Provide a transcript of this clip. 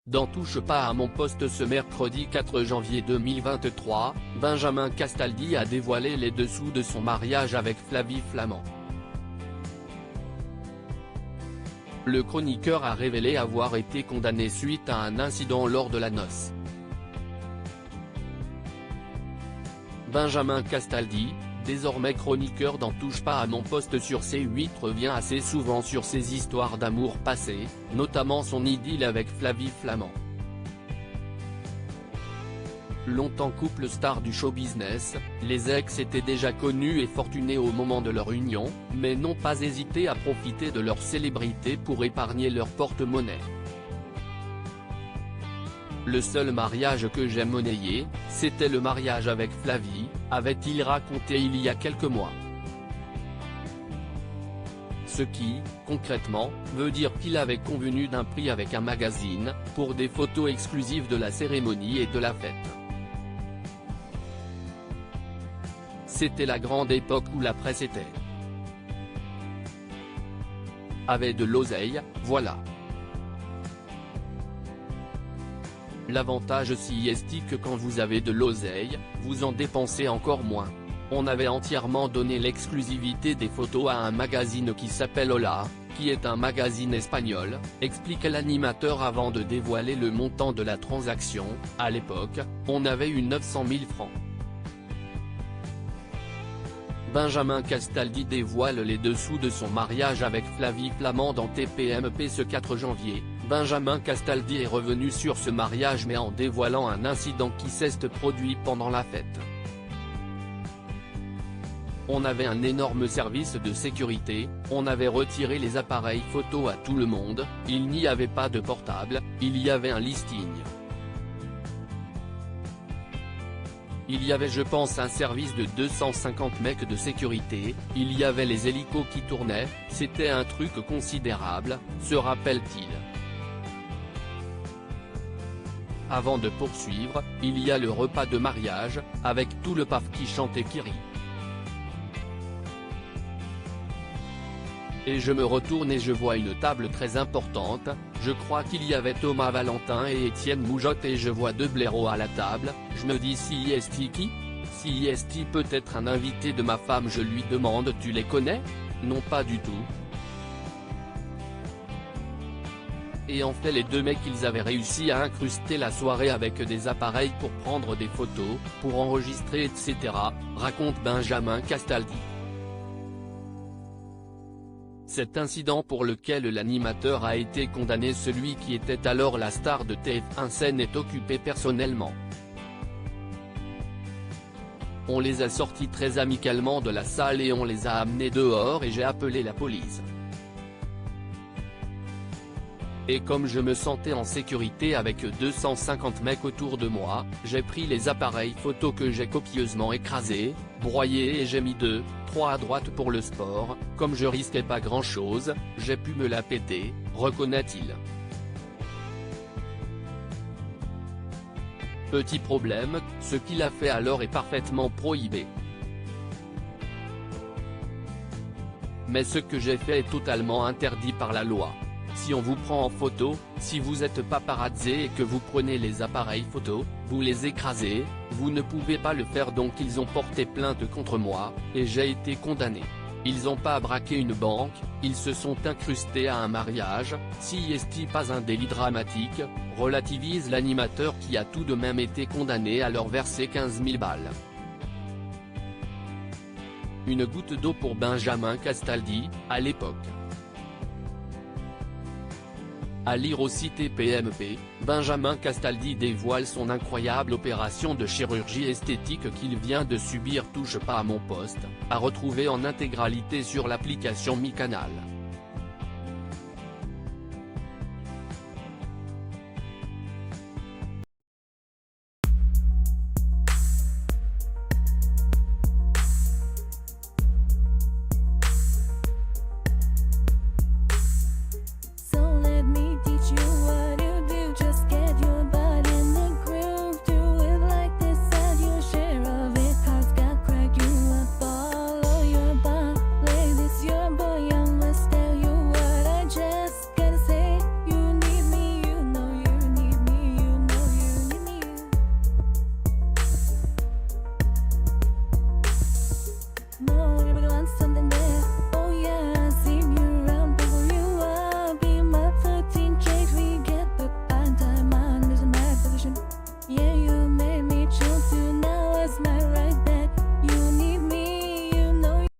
Dans Touche pas à mon poste ce mercredi 4 janvier 2023, Benjamin Castaldi a dévoilé les dessous de son mariage avec Flavie Flament. Le chroniqueur a révélé avoir été condamné suite à un incident lors de la noce. Benjamin Castaldi, désormais chroniqueur dans Touche pas à mon poste sur C8, revient assez souvent sur ses histoires d'amour passées, notamment son idylle avec Flavie Flament. Longtemps couple star du show business, les ex étaient déjà connus et fortunés au moment de leur union, mais n'ont pas hésité à profiter de leur célébrité pour épargner leur porte-monnaie. Le seul mariage que j'ai monnayé, c'était le mariage avec Flavie, avait-il raconté il y a quelques mois. Ce qui, concrètement, veut dire qu'il avait convenu d'un prix avec un magazine, pour des photos exclusives de la cérémonie et de la fête. C'était la grande époque où la presse avait de l'oseille, voilà. L'avantage si est que quand vous avez de l'oseille, vous en dépensez encore moins. On avait entièrement donné l'exclusivité des photos à un magazine qui s'appelle Hola, qui est un magazine espagnol, explique l'animateur avant de dévoiler le montant de la transaction. À l'époque, on avait eu 900 000 francs. Benjamin Castaldi dévoile les dessous de son mariage avec Flavie Flament dans TPMP ce 4 janvier. Benjamin Castaldi est revenu sur ce mariage mais en dévoilant un incident qui s'est produit pendant la fête. On avait un énorme service de sécurité, on avait retiré les appareils photo à tout le monde, il n'y avait pas de portable, il y avait un listing. Il y avait je pense un service de 250 mecs de sécurité, il y avait les hélicos qui tournaient, c'était un truc considérable, se rappelle-t-il. Avant de poursuivre, il y a le repas de mariage, avec tout le paf qui chante et qui rit. Et je me retourne et je vois une table très importante, je crois qu'il y avait Thomas Valentin et Étienne Moujotte et je vois deux blaireaux à la table, je me dis si est qui? Si est peut-être un invité de ma femme, je lui demande tu les connais? Non pas du tout. Et en fait les deux mecs ils avaient réussi à incruster la soirée avec des appareils pour prendre des photos, pour enregistrer etc., raconte Benjamin Castaldi. Cet incident pour lequel l'animateur a été condamné, celui qui était alors la star de TF1 s'en est occupé personnellement. On les a sortis très amicalement de la salle et on les a amenés dehors et j'ai appelé la police. Et comme je me sentais en sécurité avec 250 mecs autour de moi, j'ai pris les appareils photo que j'ai copieusement écrasés, broyés et j'ai mis 2-3 à droite pour le sport, comme je risquais pas grand chose, j'ai pu me la péter, reconnaît-il. Petit problème, ce qu'il a fait alors est parfaitement prohibé. Mais ce que j'ai fait est totalement interdit par la loi. Si on vous prend en photo, si vous êtes paparazzi et que vous prenez les appareils photo, vous les écrasez, vous ne pouvez pas le faire donc ils ont porté plainte contre moi, et j'ai été condamné. Ils n'ont pas braqué une banque, ils se sont incrustés à un mariage, si est pas un délit dramatique, relativise l'animateur qui a tout de même été condamné à leur verser 15 000 balles. Une goutte d'eau pour Benjamin Castaldi, à l'époque. À lire aussi TPMP, Benjamin Castaldi dévoile son incroyable opération de chirurgie esthétique qu'il vient de subir. Touche pas à mon poste, à retrouver en intégralité sur l'application Mi Canal.